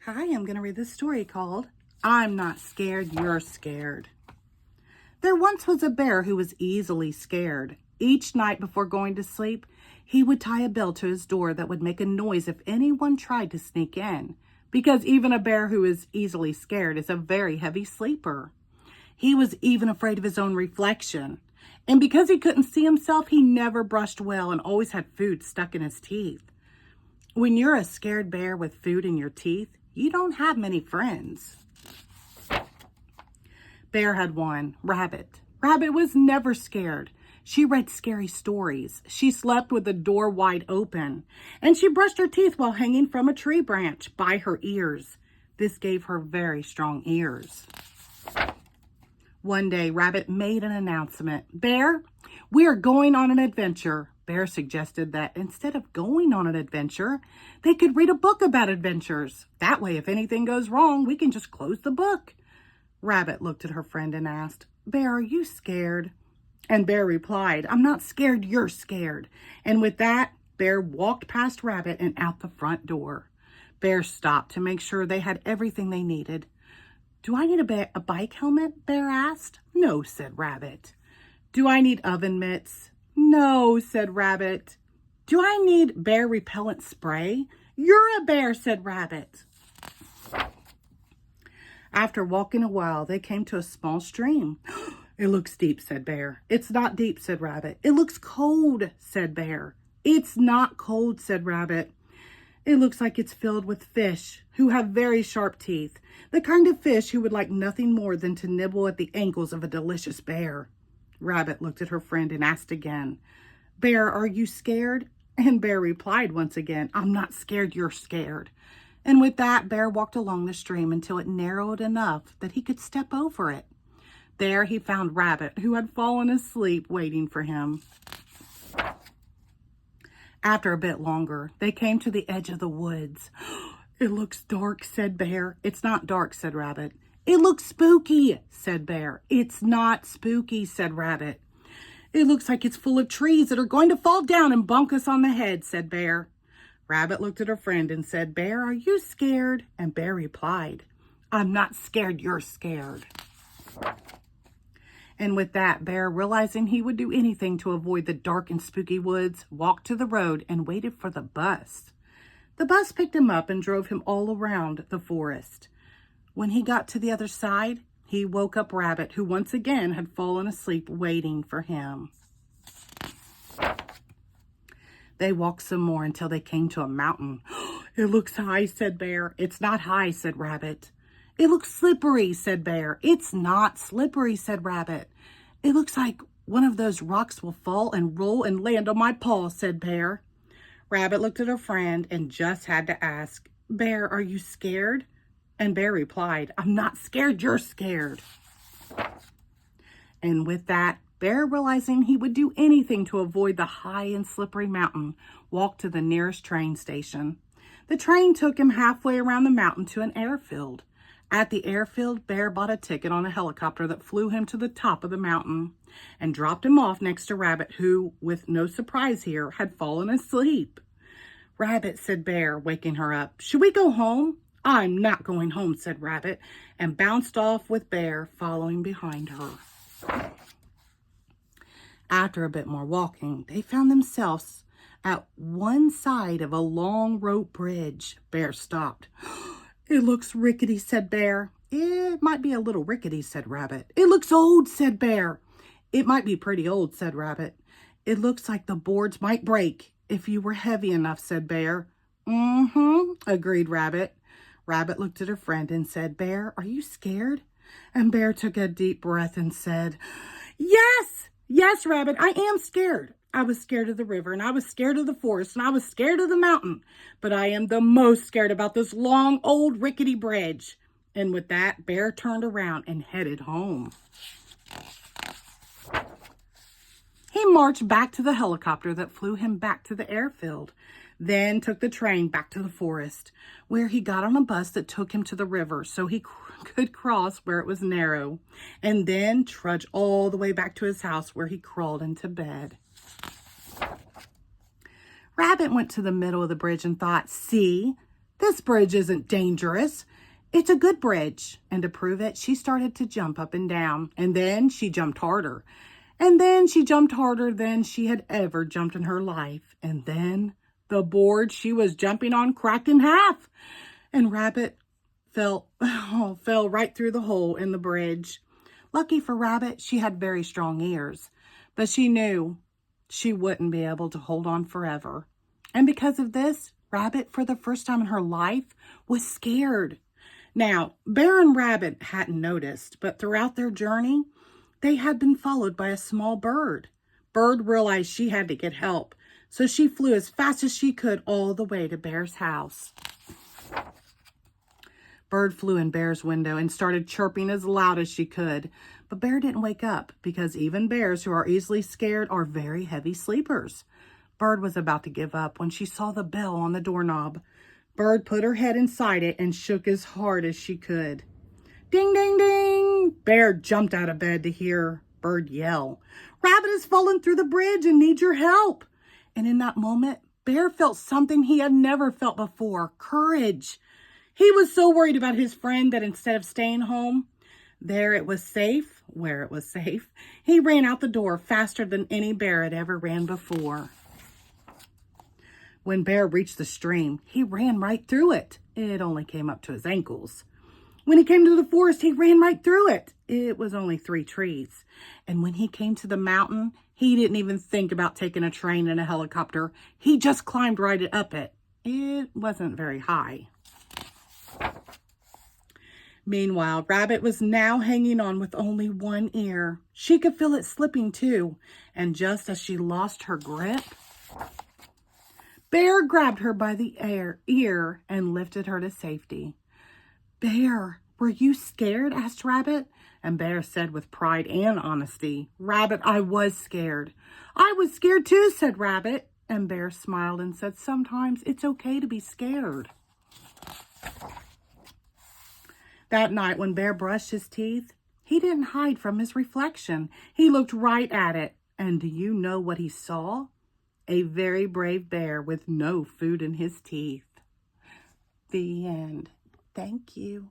Hi, I'm going to read this story called I'm Not Scared, You're Scared. There once was a bear who was easily scared. Each night before going to sleep, he would tie a bell to his door that would make a noise if anyone tried to sneak in, because even a bear who is easily scared is a very heavy sleeper. He was even afraid of his own reflection. And because he couldn't see himself, he never brushed well and always had food stuck in his teeth. When you're a scared bear with food in your teeth, you don't have many friends. Bear had one, Rabbit. Rabbit was never scared. She read scary stories. She slept with the door wide open. And she brushed her teeth while hanging from a tree branch by her ears. This gave her very strong ears. One day, Rabbit made an announcement. Bear, we are going on an adventure. Bear suggested that instead of going on an adventure, they could read a book about adventures. That way, if anything goes wrong, we can just close the book. Rabbit looked at her friend and asked, Bear, are you scared? And Bear replied, I'm not scared, you're scared. And with that, Bear walked past Rabbit and out the front door. Bear stopped to make sure they had everything they needed. Do I need a bike helmet? Bear asked. No, said Rabbit. Do I need oven mitts? No, said Rabbit. Do I need bear repellent spray? You're a bear, said Rabbit. After walking a while, they came to a small stream. It looks deep, said Bear. It's not deep, said Rabbit. It looks cold, said Bear. It's not cold, said Rabbit. It looks like it's filled with fish who have very sharp teeth, the kind of fish who would like nothing more than to nibble at the ankles of a delicious bear. Rabbit looked at her friend and asked again, Bear, are you scared? And Bear replied once again, I'm not scared, you're scared. And with that, Bear walked along the stream until it narrowed enough that he could step over it. There he found Rabbit, who had fallen asleep waiting for him. After a bit longer, they came to the edge of the woods. It looks dark, said Bear. It's not dark, said Rabbit. It looks spooky, said Bear. It's not spooky, said Rabbit. It looks like it's full of trees that are going to fall down and bonk us on the head, said Bear. Rabbit looked at her friend and said, Bear, are you scared? And Bear replied, I'm not scared, you're scared. And with that, Bear, realizing he would do anything to avoid the dark and spooky woods, walked to the road and waited for the bus. The bus picked him up and drove him all around the forest. When he got to the other side, he woke up Rabbit, who once again had fallen asleep waiting for him. They walked some more until they came to a mountain. It looks high, said Bear. It's not high, said Rabbit. It looks slippery, said Bear. It's not slippery, said Rabbit. It looks like one of those rocks will fall and roll and land on my paw, said Bear. Rabbit looked at her friend and just had to ask, Bear, are you scared? And Bear replied, I'm not scared, you're scared. And with that, Bear, realizing he would do anything to avoid the high and slippery mountain, walked to the nearest train station. The train took him halfway around the mountain to an airfield. At the airfield, Bear bought a ticket on a helicopter that flew him to the top of the mountain and dropped him off next to Rabbit, who, with no surprise here, had fallen asleep. Rabbit, said Bear, waking her up, should we go home? I'm not going home, said Rabbit, and bounced off with Bear following behind her. After a bit more walking, they found themselves at one side of a long rope bridge. Bear stopped. It looks rickety, said Bear. It might be a little rickety, said Rabbit. It looks old, said Bear. It might be pretty old, said Rabbit. It looks like the boards might break if you were heavy enough, said Bear. Agreed Rabbit. Rabbit looked at her friend and said, Bear, are you scared? And Bear took a deep breath and said, Yes, Rabbit, I am scared. I was scared of the river, and I was scared of the forest, and I was scared of the mountain. But I am the most scared about this long, old, rickety bridge. And with that, Bear turned around and headed home. He marched back to the helicopter that flew him back to the airfield, then took the train back to the forest, where he got on a bus that took him to the river so he could cross where it was narrow, and then trudge all the way back to his house where he crawled into bed. Rabbit went to the middle of the bridge and thought, see, This bridge isn't dangerous. It's a good bridge. And to prove it, she started to jump up and down. And then she jumped harder. And then she jumped harder than she had ever jumped in her life. And then the board she was jumping on cracked in half. And Rabbit fell right through the hole in the bridge. Lucky for Rabbit, she had very strong ears. But she knew she wouldn't be able to hold on forever. And because of this, Rabbit, for the first time in her life, was scared. Now, Bear and Rabbit hadn't noticed, but throughout their journey, they had been followed by a small bird. Bird realized she had to get help, so she flew as fast as she could all the way to Bear's house. Bird flew in Bear's window and started chirping as loud as she could, but Bear didn't wake up because even bears who are easily scared are very heavy sleepers. Bird was about to give up when she saw the bell on the doorknob. Bird put her head inside it and shook as hard as she could. Ding, ding, ding! Bear jumped out of bed to hear Bird yell, "Rabbit has fallen through the bridge and needs your help." And in that moment, Bear felt something he had never felt before, courage. He was so worried about his friend that instead of staying home, where it was safe, he ran out the door faster than any bear had ever ran before. When Bear reached the stream, he ran right through it. It only came up to his ankles. When he came to the forest, he ran right through it. It was only 3 trees. And when he came to the mountain, he didn't even think about taking a train and a helicopter. He just climbed right up it. It wasn't very high. Meanwhile, Rabbit was now hanging on with only one ear. She could feel it slipping too. And just as she lost her grip, Bear grabbed her by the ear and lifted her to safety. "Bear, were you scared?" asked Rabbit. And Bear said with pride and honesty, "Rabbit, I was scared." "I was scared too," said Rabbit. And Bear smiled and said, "Sometimes it's okay to be scared." That night when Bear brushed his teeth, he didn't hide from his reflection. He looked right at it. And do you know what he saw? A very brave bear with no food in his teeth. The end. Thank you.